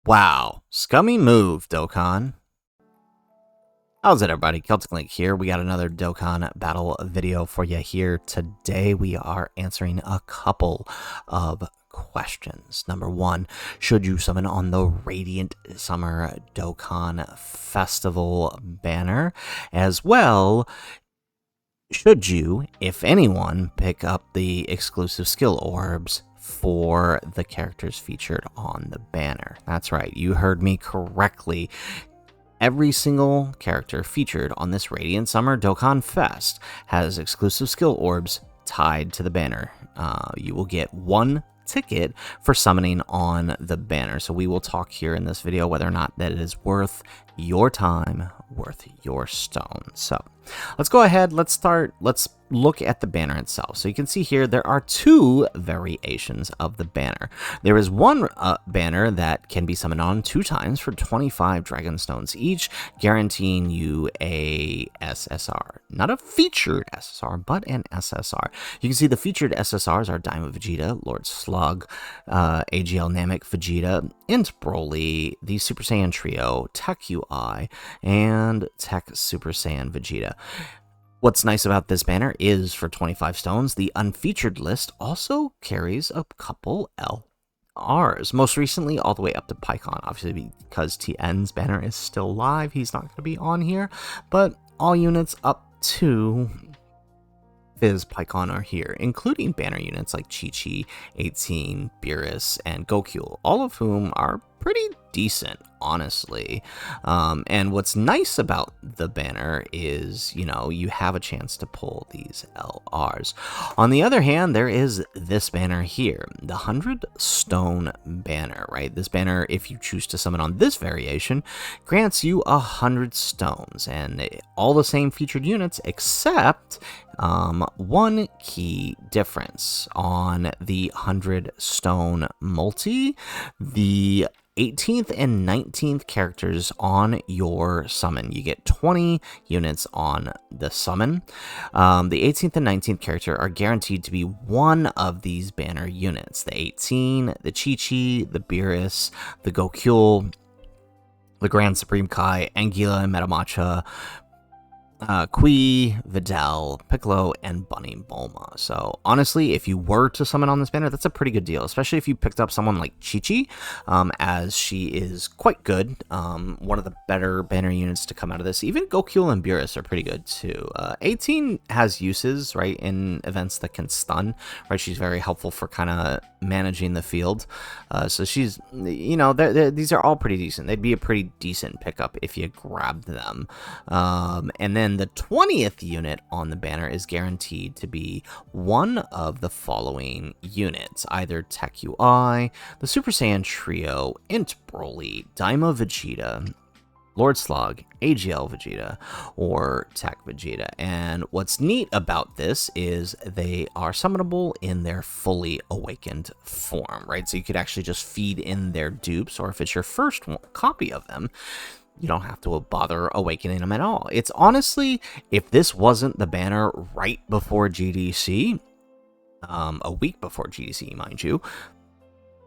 Wow, scummy move, Dokkan. How's it, everybody? Celtic Link here. We got another Dokkan Battle video for you here. Today we are answering a couple of questions. Number one, should you summon on the Radiant Summer Dokkan Festival banner? As well, should you, if anyone, pick up the exclusive skill orbs for the characters featured on the banner? That's right, you heard me correctly. Every single character featured on this Radiant Summer Dokkan Fest has exclusive skill orbs tied to the banner. You will get one ticket for summoning on the banner. So we will talk here in this video whether or not that it is worth your time, worth your stone. So let's go ahead, let's look at the banner itself. So you can see here there are two variations of the banner. There is one banner that can be summoned on 2 times for 25 dragon stones each, guaranteeing you a SSR. Not a featured SSR, but an SSR. You can see the featured SSRs are Diamond Vegeta, Lord Slug, AGL Namek Vegeta, Int Broly, the Super Saiyan Trio, Tech UI, and Tech Super Saiyan Vegeta. What's nice about this banner is for 25 stones, the unfeatured list also carries a couple LRs. Most recently, all the way up to Pycon. Obviously, because TN's banner is still live, he's not going to be on here. But all units up to Fizz Pycon are here, including banner units like Chi-Chi, 18, Beerus, and Goku, all of whom are pretty decent, honestly. And what's nice about the banner is, you know, you have a chance to pull these LRs. On the other hand, there is this banner here, the 100 stone banner, right? This banner, if you choose to summon on this variation, grants you 100 stones and all the same featured units, except one key difference. On the 100 stone multi, the 18th and 19th characters on your summon. You get 20 units on the summon. The 18th and 19th character are guaranteed to be one of these banner units. The 18, the Chi-Chi, the Beerus, the Goku, the Grand Supreme Kai, Anguilla and Metamacha, Kui, Videl, Piccolo, and Bunny Bulma. So honestly, if you were to summon on this banner, that's a pretty good deal, especially if you picked up someone like Chi-Chi, as she is quite good. One of the better banner units to come out of this. Even Goku and Beerus are pretty good too. 18 has uses, right, in events that can stun, right? She's very helpful for kind of managing the field. So she's, you know, these are all pretty decent. They'd be a pretty decent pickup if you grabbed them. And then the 20th unit on the banner is guaranteed to be one of the following units, either Tech UI, the Super Saiyan Trio, Int Broly, Daima Vegeta, Lord Slug, AGL Vegeta, or Tech Vegeta. And what's neat about this is they are summonable in their fully awakened form, right? So you could actually just feed in their dupes, or if it's your first copy of them, you don't have to bother awakening them at all. It's honestly, if this wasn't the banner right before GDC, a week before GDC, mind you,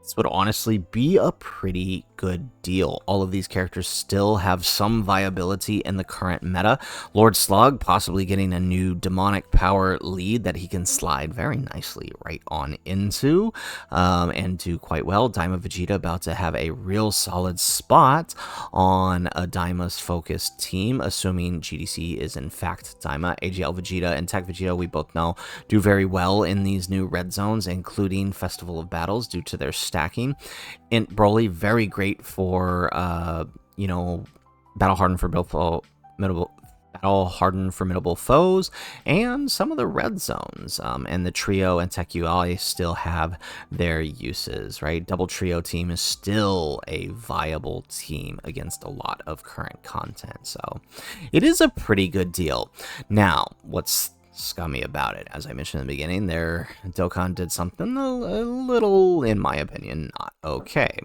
this would honestly be a pretty good deal. All of these characters still have some viability in the current meta. Lord Slug possibly getting a new demonic power lead that he can slide very nicely right on into and do quite well. Daima Vegeta about to have a real solid spot on a Daima's focused team, assuming GDC is in fact Daima. AGL Vegeta and Tech Vegeta, we both know, do very well in these new red zones, including Festival of Battles due to their stacking. Int Broly, very great for you know, battle hardened formidable foes, and some of the red zones. And the Trio and Tech UI still have their uses, right? Double Trio team is still a viable team against a lot of current content, so it is a pretty good deal. Now, what's scummy about it, as I mentioned in the beginning, Dokkan did something a little, in my opinion, not okay.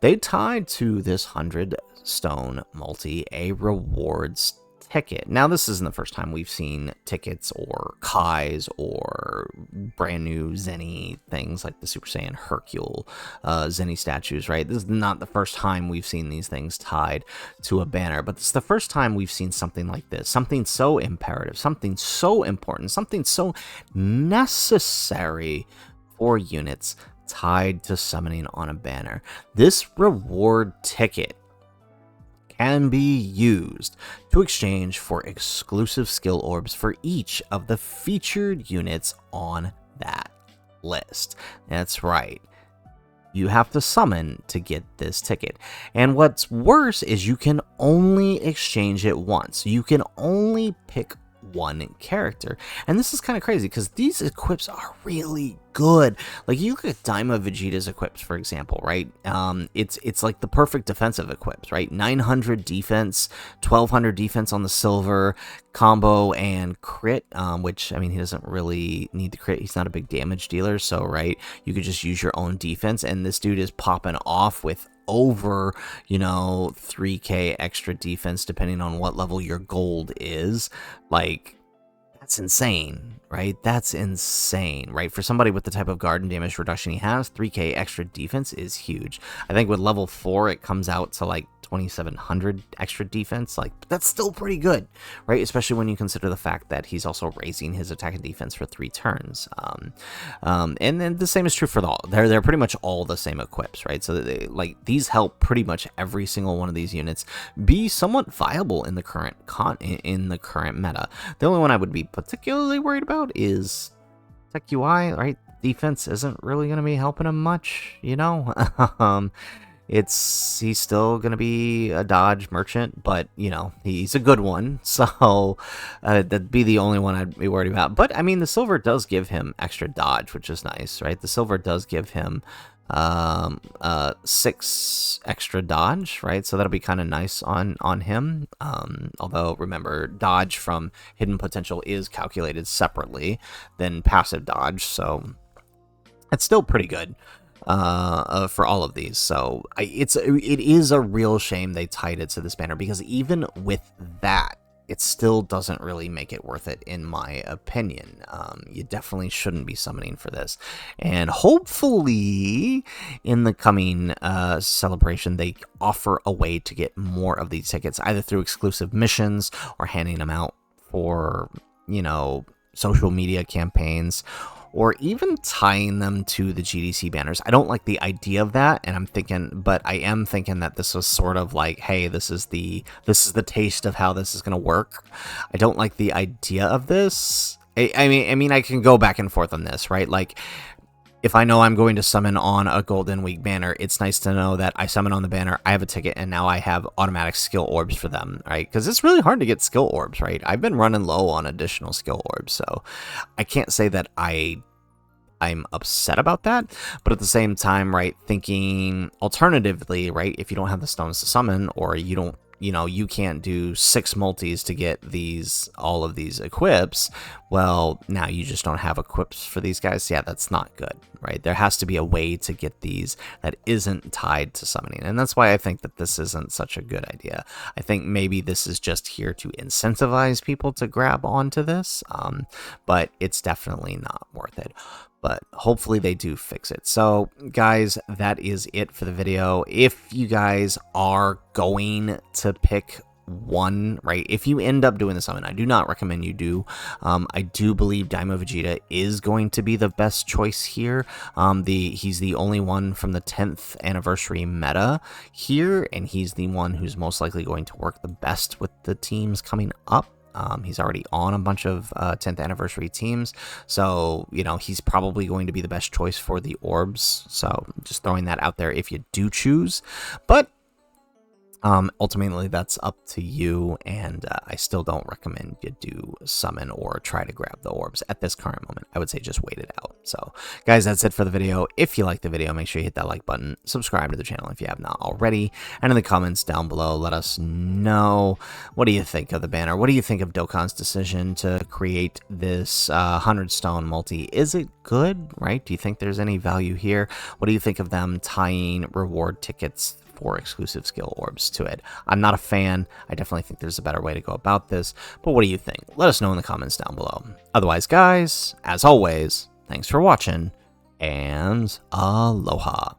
They tied to this 100 stone multi a rewards ticket. Now, this isn't the first time we've seen tickets or Kais or brand new Zenny things like the Super Saiyan Hercule Zenny statues, right? This is not the first time we've seen these things tied to a banner, but it's the first time we've seen something like this, something so imperative, something so important, something so necessary for units tied to summoning on a banner. This reward ticket can be used to exchange for exclusive skill orbs for each of the featured units on that list. That's right. You have to summon to get this ticket. And what's worse is you can only exchange it once. You can only pick one character. And this is kind of crazy because these equips are really good. Like, you look at Daima Vegeta's equips, for example, right? It's like the perfect defensive equips, right? 900 defense, 1200 defense on the silver, combo and crit, which, I mean, he doesn't really need the crit. He's not a big damage dealer, so, right, you could just use your own defense, and this dude is popping off with over, 3k extra defense depending on what level your gold is. Like, that's insane, right? That's insane, right? For somebody with the type of guard and damage reduction he has, 3k extra defense is huge. I think with level 4 it comes out to like 2700 extra defense. Like, that's still pretty good, right? Especially when you consider the fact that he's also raising his attack and defense for 3 turns. And then the same is true for they're pretty much all the same equips, right? So these help pretty much every single one of these units be somewhat viable in the current meta. The only one I would be particularly worried about is Tech UI, right? Defense isn't really going to be helping him much, he's still going to be a dodge merchant, but, he's a good one, so that'd be the only one I'd be worried about. But, I mean, the silver does give him extra dodge, which is nice, right? The silver does give him 6 extra dodge, right? So that'll be kind of nice on him. Although, remember, dodge from hidden potential is calculated separately than passive dodge, so it's still pretty good for all of these. So it is a real shame they tied it to this banner, because even with that, it still doesn't really make it worth it, in my opinion. You definitely shouldn't be summoning for this. And hopefully, in the coming celebration, they offer a way to get more of these tickets, either through exclusive missions or handing them out for, social media campaigns, or even tying them to the GDC banners. I don't like the idea of that, and I am thinking that this was sort of like, hey, this is the taste of how this is going to work. I don't like the idea of this. I mean, I can go back and forth on this, right? Like, if I know I'm going to summon on a Golden Week banner, it's nice to know that I summon on the banner, I have a ticket, and now I have automatic skill orbs for them, right? Because it's really hard to get skill orbs, right? I've been running low on additional skill orbs, so I can't say that I'm upset about that, but at the same time, right, thinking alternatively, right, if you don't have the stones to summon, or you don't, you can't do 6 multis to get all of these equips, well, now you just don't have equips for these guys. Yeah, that's not good, right? There has to be a way to get these that isn't tied to summoning, and that's why I think that this isn't such a good idea. I think maybe this is just here to incentivize people to grab onto this, but it's definitely not worth it. But hopefully they do fix it. So, guys, that is it for the video. If you guys are going to pick one, right, if you end up doing the summon, I do not recommend you do. I do believe Daima Vegeta is going to be the best choice here. He's the only one from the 10th anniversary meta here, and he's the one who's most likely going to work the best with the teams coming up. He's already on a bunch of 10th anniversary teams, so, he's probably going to be the best choice for the orbs. So just throwing that out there if you do choose. But ultimately, that's up to you, and I still don't recommend you do summon or try to grab the orbs at this current moment. I would say just wait it out. So, guys, that's it for the video. If you like the video, make sure you hit that like button, subscribe to the channel if you have not already, and in the comments down below, let us know, what do you think of the banner? What do you think of Dokkan's decision to create this 100 stone multi? Is it good, right? Do you think there's any value here? What do you think of them tying reward tickets 4 exclusive skill orbs to it. I'm not a fan. I definitely think there's a better way to go about this, but what do you think? Let us know in the comments down below. Otherwise, guys, as always, thanks for watching, and aloha.